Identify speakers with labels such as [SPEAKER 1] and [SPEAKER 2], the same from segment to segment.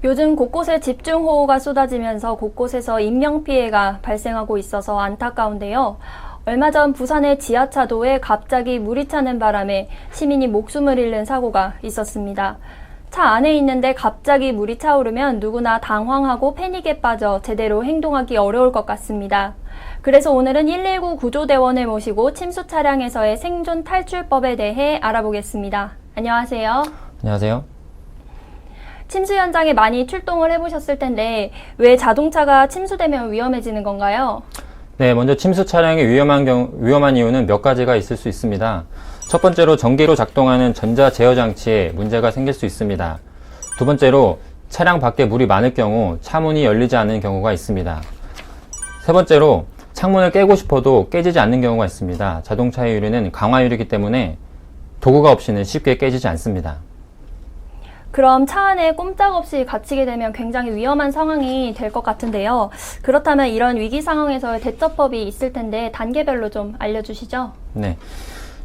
[SPEAKER 1] 요즘 곳곳에 집중호우가 쏟아지면서 곳곳에서 인명피해가 발생하고 있어서 안타까운데요. 얼마 전 부산의 지하차도에 갑자기 물이 차는 바람에 시민이 목숨을 잃는 사고가 있었습니다. 차 안에 있는데 갑자기 물이 차오르면 누구나 당황하고 패닉에 빠져 제대로 행동하기 어려울 것 같습니다. 그래서 오늘은 119 구조대원을 모시고 침수 차량에서의 생존 탈출법에 대해 알아보겠습니다. 안녕하세요.
[SPEAKER 2] 안녕하세요.
[SPEAKER 1] 침수 현장에 많이 출동을 해보셨을 텐데 왜 자동차가 침수되면 위험해지는 건가요?
[SPEAKER 2] 네, 먼저 침수 차량이 위험한 이유는 몇 가지가 있을 수 있습니다. 첫 번째로 전기로 작동하는 전자 제어 장치에 문제가 생길 수 있습니다. 두 번째로 차량 밖에 물이 많을 경우 차문이 열리지 않는 경우가 있습니다. 세 번째로 창문을 깨고 싶어도 깨지지 않는 경우가 있습니다. 자동차의 유리는 강화유리이기 때문에 도구가 없이는 쉽게 깨지지 않습니다.
[SPEAKER 1] 그럼 차 안에 꼼짝없이 갇히게 되면 굉장히 위험한 상황이 될 것 같은데요. 그렇다면 이런 위기 상황에서의 대처법이 있을 텐데 단계별로 좀 알려주시죠.
[SPEAKER 2] 네.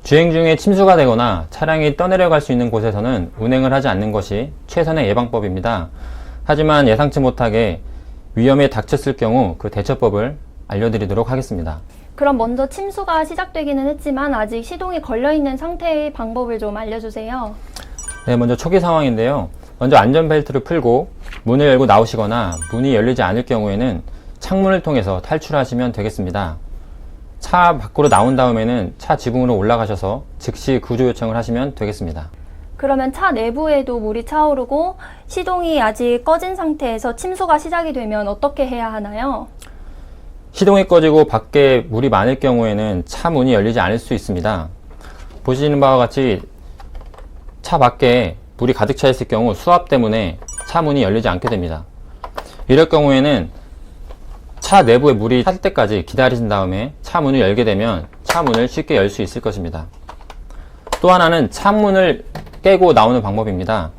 [SPEAKER 2] 주행 중에 침수가 되거나 차량이 떠내려갈 수 있는 곳에서는 운행을 하지 않는 것이 최선의 예방법입니다. 하지만 예상치 못하게 위험에 닥쳤을 경우 그 대처법을 알려드리도록 하겠습니다.
[SPEAKER 1] 그럼 먼저 침수가 시작되기는 했지만 아직 시동이 걸려있는 상태의 방법을 좀 알려주세요.
[SPEAKER 2] 네, 먼저 초기 상황인데요. 먼저 안전벨트를 풀고 문을 열고 나오시거나 문이 열리지 않을 경우에는 창문을 통해서 탈출하시면 되겠습니다. 차 밖으로 나온 다음에는 차 지붕으로 올라가셔서 즉시 구조 요청을 하시면 되겠습니다.
[SPEAKER 1] 그러면 차 내부에도 물이 차오르고 시동이 아직 꺼진 상태에서 침수가 시작이 되면 어떻게 해야 하나요?
[SPEAKER 2] 시동이 꺼지고 밖에 물이 많을 경우에는 차 문이 열리지 않을 수 있습니다. 보시는 바와 같이 차 밖에 물이 가득 차 있을 경우 수압 때문에 차 문이 열리지 않게 됩니다. 이럴 경우에는 차 내부에 물이 찰 때까지 기다리신 다음에 차 문을 열게 되면 차 문을 쉽게 열 수 있을 것입니다. 또 하나는 창문을 깨고 나오는 방법입니다.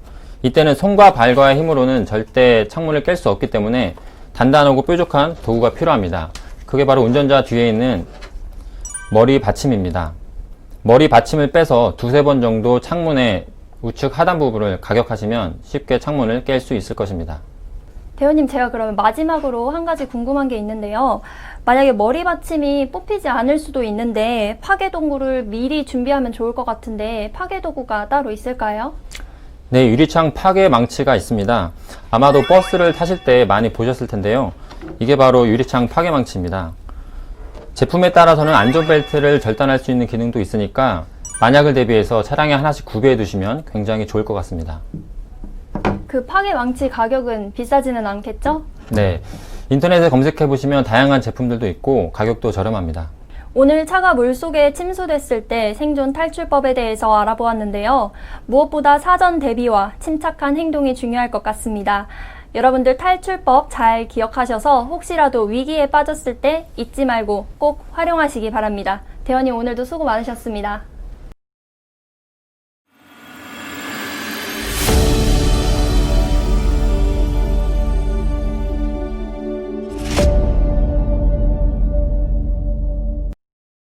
[SPEAKER 2] 이때는 손과 발과의 힘으로는 절대 창문을 깰 수 없기 때문에 단단하고 뾰족한 도구가 필요합니다. 그게 바로 운전자 뒤에 있는 머리 받침입니다. 머리 받침을 빼서 두세 번 정도 창문의 우측 하단 부분을 가격하시면 쉽게 창문을 깰 수 있을 것입니다.
[SPEAKER 1] 대원님, 제가 그러면 마지막으로 한 가지 궁금한 게 있는데요. 만약에 머리 받침이 뽑히지 않을 수도 있는데 파괴 도구를 미리 준비하면 좋을 것 같은데 파괴 도구가 따로 있을까요?
[SPEAKER 2] 네, 유리창 파괴 망치가 있습니다. 아마도 버스를 타실 때 많이 보셨을 텐데요. 이게 바로 유리창 파괴 망치입니다. 제품에 따라서는 안전벨트를 절단할 수 있는 기능도 있으니까 만약을 대비해서 차량에 하나씩 구비해 두시면 굉장히 좋을 것 같습니다.
[SPEAKER 1] 그 파괴 망치 가격은 비싸지는 않겠죠?
[SPEAKER 2] 네, 인터넷에 검색해 보시면 다양한 제품들도 있고 가격도 저렴합니다.
[SPEAKER 1] 오늘 차가 물속에 침수됐을 때 생존 탈출법에 대해서 알아보았는데요. 무엇보다 사전 대비와 침착한 행동이 중요할 것 같습니다. 여러분들 탈출법 잘 기억하셔서 혹시라도 위기에 빠졌을 때 잊지 말고 꼭 활용하시기 바랍니다. 대원님, 오늘도 수고 많으셨습니다.